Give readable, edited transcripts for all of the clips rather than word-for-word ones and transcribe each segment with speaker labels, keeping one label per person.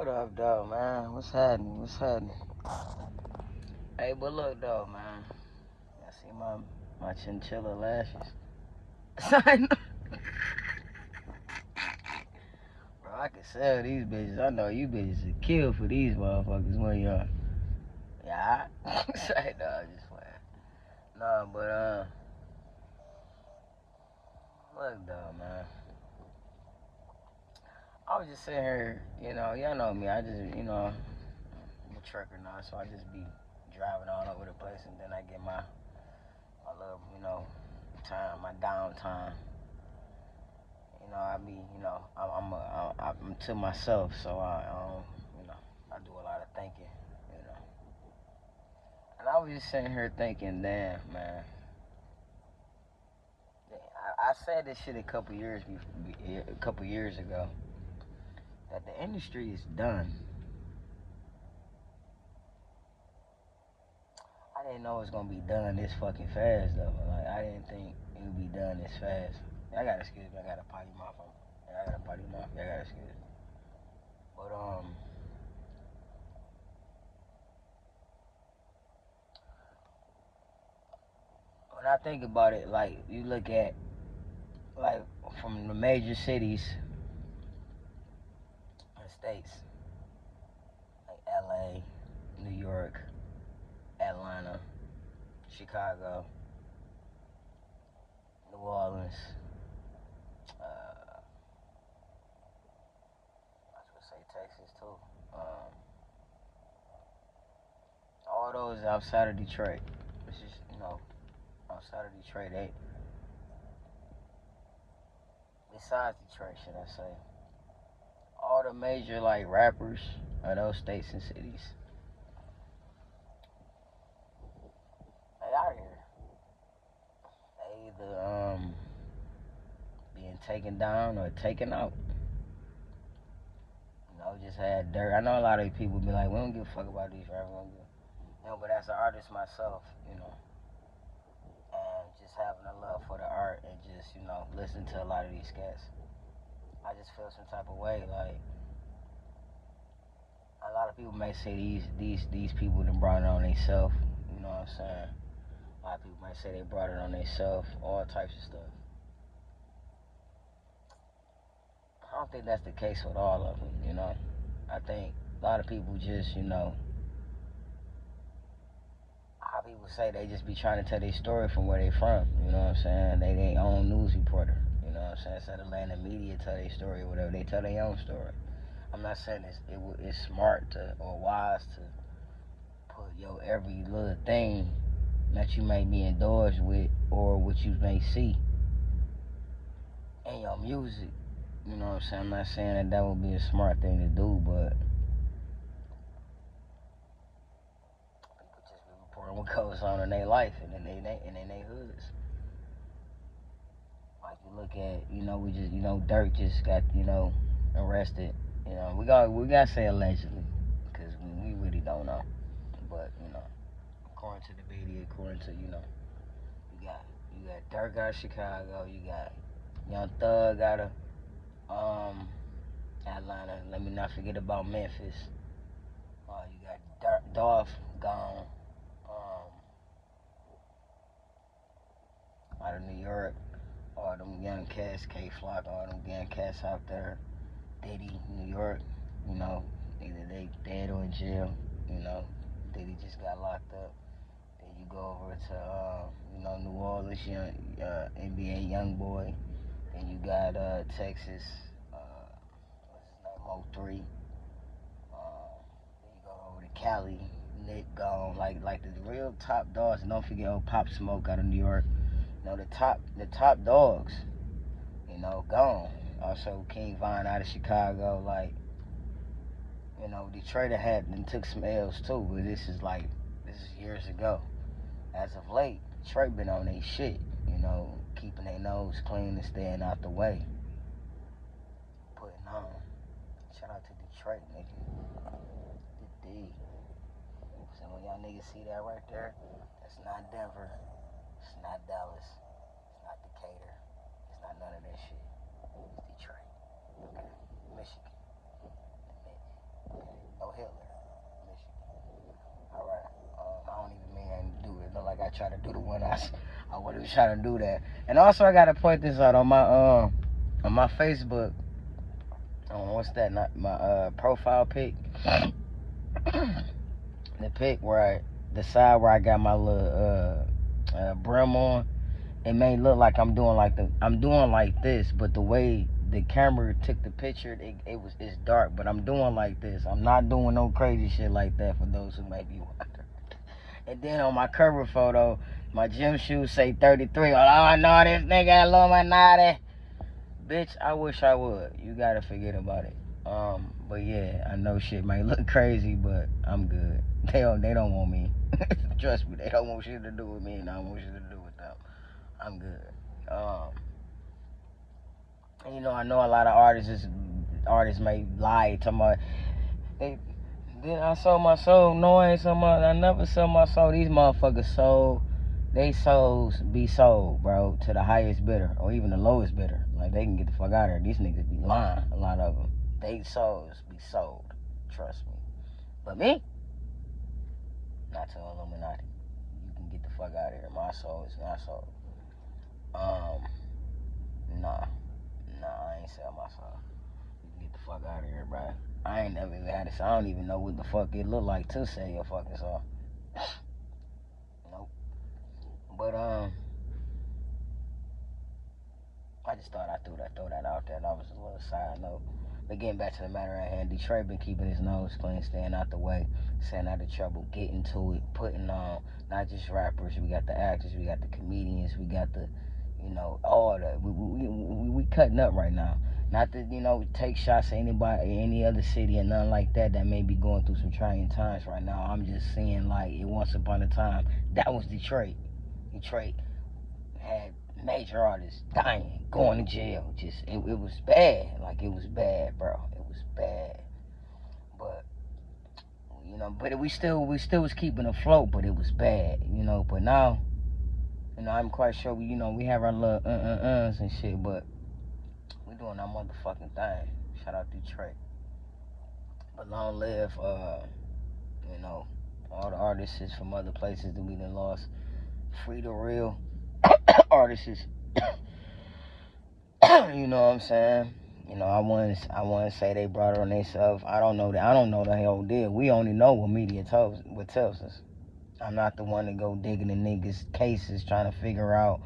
Speaker 1: What up, though, man? What's happening? What's happening? Hey, but look, though, man. I see my chinchilla lashes. Bro, I can sell these bitches. I know you bitches would kill for these motherfuckers when y'all. Yeah, say no, I'm just playing. No, but look, though, man. I was just sitting here, y'all know me. I just, I'm a trucker now, so I just be driving all over the place, and then I get my little, time, my downtime. I be, I'm to myself, so I do a lot of thinking, you know. And I was just sitting here thinking, damn, man. I said this shit a couple years ago, that the industry is done. I didn't know it was gonna be done this fucking fast though. Like I didn't think it would be done this fast. I gotta excuse me. I got a potty mouth. I got a potty mouth. I gotta excuse me. But when I think about it, like you look at like from the major cities in the states, like L.A., New York, Atlanta, Chicago, New Orleans. I was gonna say Texas too. All those outside of Detroit. It's just outside of Detroit, besides Detroit, should I say? All the major like rappers of those states and cities, they out here. They either being taken down or taken out. Just had dirt. I know a lot of people be like, we don't give a fuck about these rappers. But as an artist myself, and just having a love for the art and just, listen to a lot of these cats, I just feel some type of way. Like a lot of people may say these people done brought it on themselves. You know what I'm saying? A lot of people might say they brought it on themselves, all types of stuff. I don't think that's the case with all of them. I think a lot of people just, how people say they just be trying to tell their story from where they from. You know what I'm saying? They their own news reporter. You know what I'm saying? Instead of letting the media tell their story or whatever, they tell their own story. I'm not saying it's smart or wise to put your every little thing that you may be endorsed with or what you may see in your music. You know what I'm saying? I'm not saying that would be a smart thing to do, but people just be reporting what goes on in their life and in their hoods. Like you look at, we just, Dirk just got, arrested. We gotta say allegedly, because we really don't know. But according to the media, according to you got Dirk out of Chicago, you got Young Thug out of Atlanta. Let me not forget about Memphis. You got Dolph gone out of New York. All them young cats, K-Flock, all them young cats out there. Diddy, New York. Either they dead or in jail. Diddy just got locked up. Then you go over to New Orleans, NBA young boy. Then you got Texas, what's his name, O3. Then you go over to Cali, Nick gone. Like the real top dogs. And don't forget Pop Smoke out of New York. The top dogs, gone. Also King Von out of Chicago. Like, Detroit had and took some L's too, but this is years ago. As of late, Detroit been on their shit, keeping their nose clean and staying out the way. Putting on. Shout out to Detroit, nigga. The D. So when y'all niggas see that right there, that's not Denver. It's not Dallas. It's not Decatur. It's not none of that shit. It's Detroit. Okay. Michigan. try to do the one I wasn't trying to do that. And also I gotta point this out on my Facebook. What's that? Not my profile pic. The pic the side where I got my little brim on. It may look like I'm doing like this, but the way the camera took the picture, it's dark. But I'm doing like this. I'm not doing no crazy shit like that, for those who may be wondering. And then on my cover photo, my gym shoes say 33. Oh no, this nigga Illuminati. Bitch, I wish I would. You gotta forget about it. But yeah, I know shit might look crazy, but I'm good. They don't want me. Trust me, they don't want shit to do with me, and I don't want shit to do with them. I'm good. You know, I know a lot of artists may lie, talking about then I sold my soul. No, I ain't sold I never sold my soul. These motherfuckers sold. They souls be sold, bro, to the highest bidder or even the lowest bidder. Like, they can get the fuck out of here. These niggas be lying, a lot of them. They souls be sold. Trust me. But me, not to Illuminati. You can get the fuck out of here. My soul is not sold. Nah, I ain't sell my soul. You can get the fuck out of here, bro. I ain't never even had it, so I don't even know what the fuck it look like to sell your fucking soul. Nope. But I just thought I'd throw that out there. That was a little side note. But getting back to the matter at hand, Detroit been keeping his nose clean, staying out the way, staying out of trouble, getting to it, putting on not just rappers. We got the actors, we got the comedians, we got the, all the we cutting up right now. Not to take shots at anybody, any other city, and nothing like that may be going through some trying times right now. I'm just seeing like it once upon a time that was Detroit. Detroit had major artists dying, going to jail. Just it was bad. Like, it was bad, bro. It was bad. But but we still was keeping afloat, but it was bad, But now, I'm quite sure we have our little and shit, but we doing our motherfucking thing. Shout out Detroit. But long live all the artists from other places that we done lost. Free the real artists. You know what I'm saying? I wouldn't say they brought it on themselves. I don't know the hell deal. We only know what media tells us. I'm not the one to go digging the niggas' cases trying to figure out.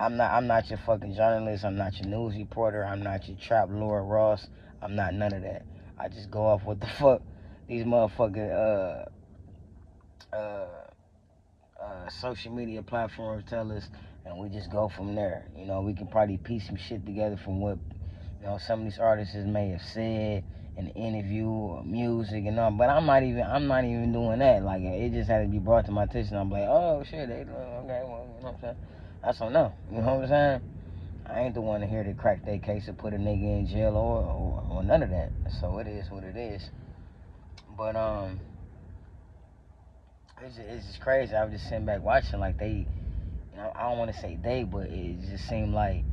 Speaker 1: I'm not your fucking journalist. I'm not your news reporter. I'm not your trap Laura Ross. I'm not none of that. I just go off what the fuck these motherfucking social media platforms tell us, and we just go from there. We can probably piece some shit together from what some of these artists may have said in an interview or music and all. But I'm not even doing that. Like, it just had to be brought to my attention. I'm like, oh shit, okay, well, you know what I'm saying? That's on them. You know what I'm saying? I ain't the one to hear to crack that case or put a nigga in jail or none of that. So it is what it is. But it's just crazy. I was just sitting back watching, like, they, I don't want to say they, but it just seemed like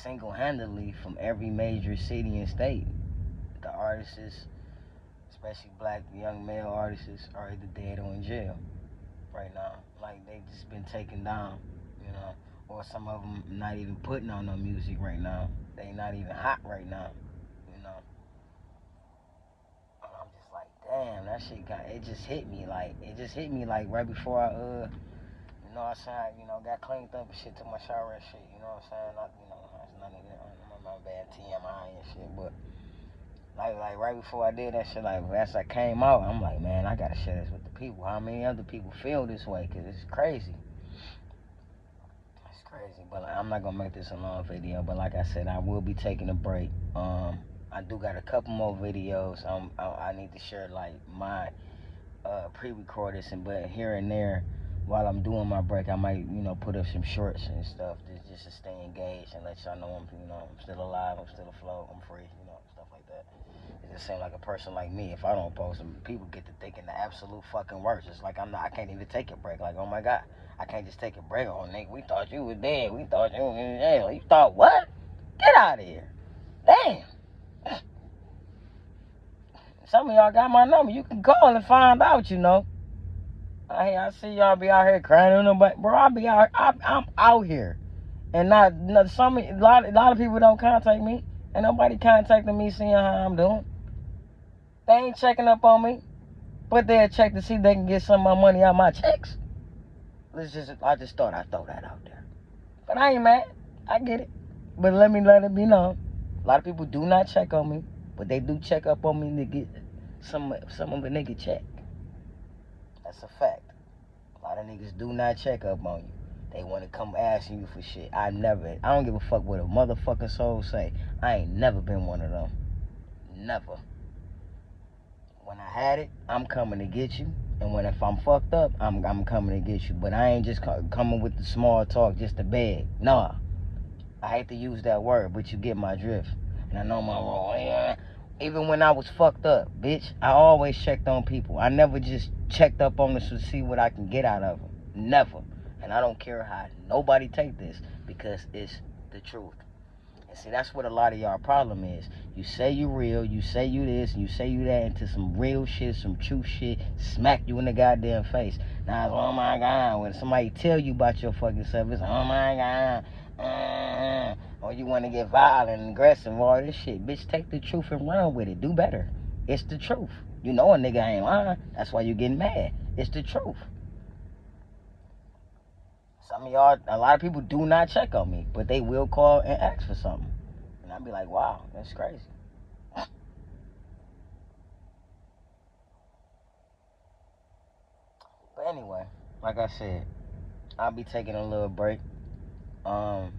Speaker 1: single-handedly from every major city and state, the artists, especially black young male artists, are either dead or in jail right now. Like, they just been taken down, or some of them not even putting on no music right now. They not even hot right now, And I'm just like, damn, that shit it just hit me like right before I said, got cleaned up and shit, took my shower and shit, you know what I'm saying? That's none of that, my bad TMI and shit, but like right before I did that shit, like, as I came out, I'm like, man, I gotta share this with the people. How many other people feel this way? Cause it's crazy. It's crazy, but I'm not gonna make this a long video. But like I said, I will be taking a break. I do got a couple more videos. I need to share like my pre-recorded, but here and there, while I'm doing my break, I might put up some shorts and stuff just to stay engaged and let y'all know I'm still alive, I'm still afloat, I'm free, stuff like that. It just seems like a person like me, if I don't post them, people get to thinking the absolute fucking worst. It's like I can't even take a break. Like, oh my God, I can't just take a break. Oh, nigga, we thought you was dead. We thought you was in jail. You thought what? Get out of here. Damn. Some of y'all got my number. You can call and find out, I see y'all be out here crying on nobody. Bro, I be out. I'm out here, and not a lot of people don't contact me, and nobody contacting me, seeing how I'm doing. They ain't checking up on me, but they'll check to see if they can get some of my money out of my checks. I just thought I'd throw that out there, but I ain't mad. I get it, but let it be known. A lot of people do not check on me, but they do check up on me to get some of a nigga check. That's a fact. A lot of niggas do not check up on you. They want to come asking you for shit. I don't give a fuck what a motherfucking soul say. I ain't never been one of them. Never. When I had it, I'm coming to get you. And if I'm fucked up, I'm coming to get you. But I ain't just coming with the small talk just to beg. Nah. I hate to use that word, but you get my drift. And I know my wrong. Yeah. Even when I was fucked up, bitch, I always checked on people. I never just checked up on them to see what I can get out of them. Never. And I don't care how nobody take this, because it's the truth. And see, that's what a lot of y'all problem is. You say you real, you say you this, you say you that, into some real shit, some true shit, smack you in the goddamn face. Now it's, oh my God, when somebody tell you about your fucking self, it's, oh my God, or you want to get violent and aggressive, all this shit. Bitch, take the truth and run with it. Do better. It's the truth. You know a nigga ain't lying. That's why you getting mad. It's the truth. Some of y'all, a lot of people do not check on me, but they will call and ask for something. And I'll be like, wow, that's crazy. But anyway, like I said, I'll be taking a little break. Help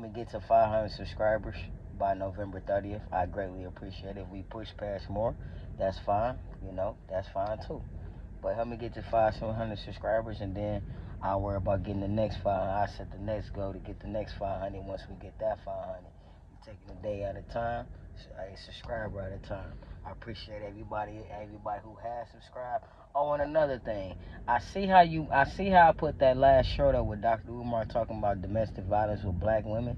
Speaker 1: me get to 500 subscribers by November 30th. I greatly appreciate it. If we push past more, that's fine. That's fine too. But help me get to 500 subscribers, and then I'll worry about getting the next 500. I set the next goal to get the next 500. Once we get that 500, we're taking a day at a time, a subscriber at a time. I appreciate everybody who has subscribed. Oh, and another thing, I see how I put that last short up with Dr. Umar talking about domestic violence with black women.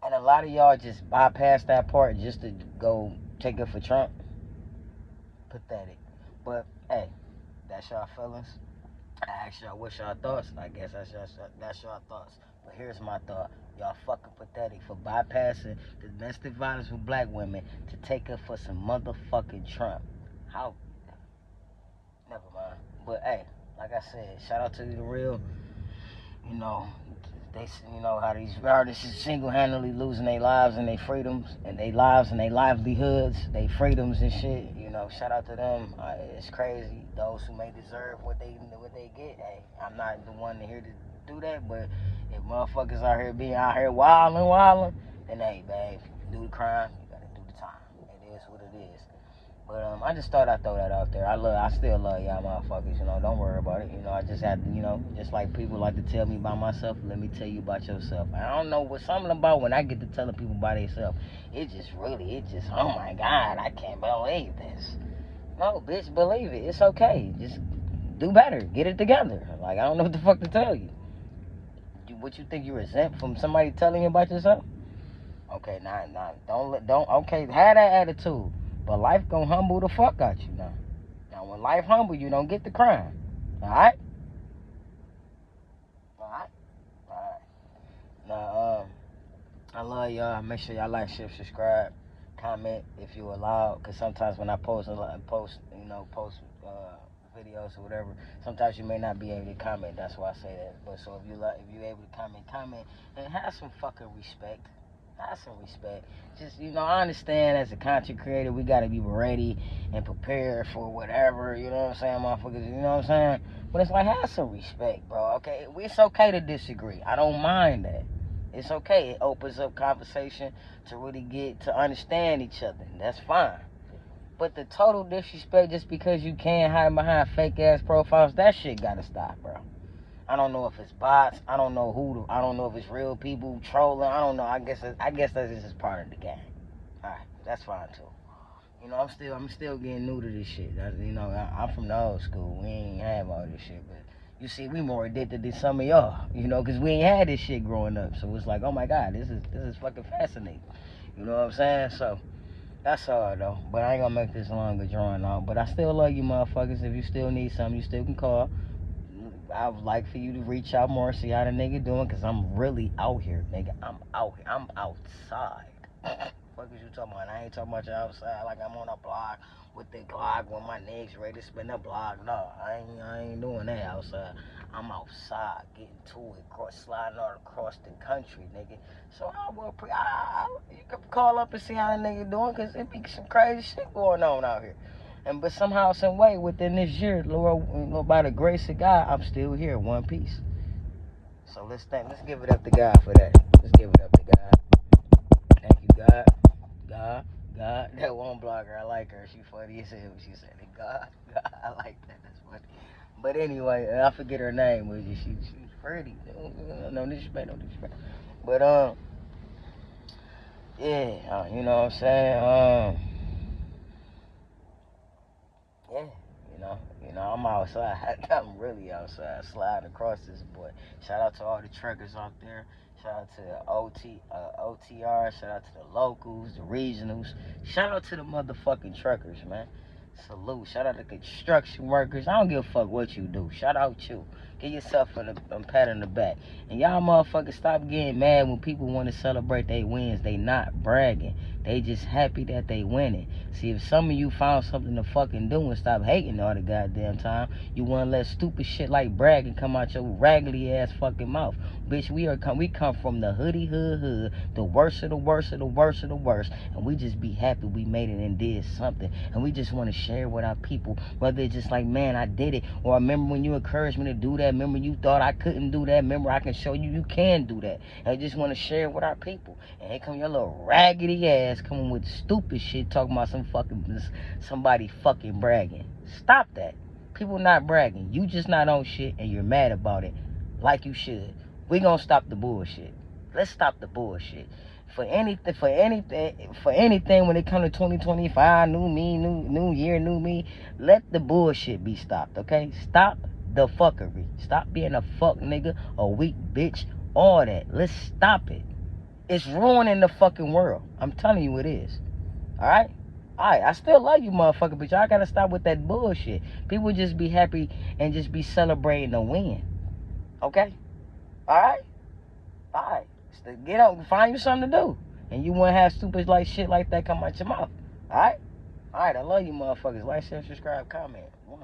Speaker 1: And a lot of y'all just bypass that part just to go take it for Trump. Pathetic. But hey, that's y'all feelings. I asked y'all what's y'all thoughts. I guess that's y'all thoughts. But here's my thought. Y'all fucking pathetic for bypassing the domestic violence with black women to take her for some motherfucking Trump. How? Never mind. But hey, like I said, shout out to the real. You know, how these artists is single-handedly losing their lives and their freedoms, and their lives and their livelihoods, their freedoms and shit. Shout out to them. It's crazy. Those who may deserve what they get. Hey, I'm not the one here to do that, but if motherfuckers out here wilding, then hey, babe, do the crime, you gotta do the time. It is what it is. But I just thought I'd throw that out there. I still love y'all motherfuckers, don't worry about it. I just had to, just like people like to tell me about myself, let me tell you about yourself. I don't know what something about when I get to telling people about themselves, it just, oh my God, I can't believe this. No, bitch, believe it. It's okay. Just do better. Get it together. Like, I don't know what the fuck to tell you. What you think you resent from somebody telling you about yourself? Okay, okay, have that attitude. But life gonna humble the fuck out you now. Now, when life humble you, don't get the crime. Alright? Alright? Alright. Now, I love y'all. Make sure y'all like, share, subscribe, comment if you allow. Cause sometimes when I post videos or whatever, sometimes you may not be able to comment. That's why I say that. But so if you're able to comment, and have some fucking respect. Have some respect. Just, I understand as a content creator, we gotta be ready and prepared for whatever, you know what I'm saying, motherfuckers, you know what I'm saying? But it's like, have some respect, bro, okay? It's okay to disagree. I don't mind that. It's okay. It opens up conversation to really get to understand each other. That's fine. But the total disrespect just because you can't hide behind fake-ass profiles, that shit gotta stop, bro. I don't know if it's bots. I don't know I don't know if it's real people trolling. I don't know. I guess that's just part of the game. All right, that's fine too. I'm still getting new to this shit. I'm from the old school. We ain't have all this shit, but you see, we more addicted than some of y'all. Because we ain't had this shit growing up. So it's like, oh my God, this is fucking fascinating. You know what I'm saying? So That's all though. But I ain't gonna make this longer drawing on. But I still love you motherfuckers. If you still need something, you still can call. I would like for you to reach out more, see how the nigga doing, cause I'm really out here, nigga. I'm out here. I'm outside. Fuck is you talking about? I ain't talking about you outside like I'm on a block with the Glock when my niggas ready to spin the block. No, I ain't doing that outside. I'm outside getting to it, sliding all across the country, nigga. So you can call up and see how the nigga doing, cause it be some crazy shit going on out here. But somehow, some way, within this year, Lord, by the grace of God, I'm still here, one piece. So let's give it up to God for that. Let's give it up to God. Thank you, God. God. That one blogger, I like her. She funny as hell when she said it. God. I like that. That's funny. But anyway, I forget her name. Was she's pretty. No disrespect. But yeah, you know what I'm saying. Yeah, I'm outside. I'm really outside, sliding across this boy. Shout out to all the truckers out there. Shout out to the OTR. Shout out to the locals, the regionals. Shout out to the motherfucking truckers, man. Salute. Shout out to construction workers. I don't give a fuck what you do. Shout out you. Give yourself a pat on the back. And y'all motherfuckers stop getting mad when people want to celebrate their wins. They not bragging. They just happy that they winning. See, if some of you found something to fucking do and stop hating all the goddamn time, you want to let stupid shit like bragging come out your raggedy ass fucking mouth. Bitch, we come from the hood, the worst of the worst of the worst of the worst, and we just be happy we made it and did something, and we just want to share with our people, whether it's just like, man, I did it, or remember when you encouraged me to do that, remember you thought I couldn't do that, remember I can show you you can do that, and I just want to share it with our people. And here come your little raggedy ass coming with stupid shit, talking about somebody fucking bragging. Stop that. People not bragging. You just not on shit and you're mad about it like you should. We gonna stop the bullshit. Let's stop the bullshit. For anything when it comes to 2025, new me, new year, new me, let the bullshit be stopped, okay? Stop the fuckery. Stop being a fuck nigga, a weak bitch, all that. Let's stop it. It's ruining the fucking world. I'm telling you it is. Alright? Alright, I still love you motherfucker, but y'all gotta stop with that bullshit. People just be happy and just be celebrating a win. Okay? Alright? Alright. Get up and find you something to do. And you won't have stupid like shit like that come out your mouth. Alright? Alright, I love you motherfuckers. Like, share, subscribe, comment. One.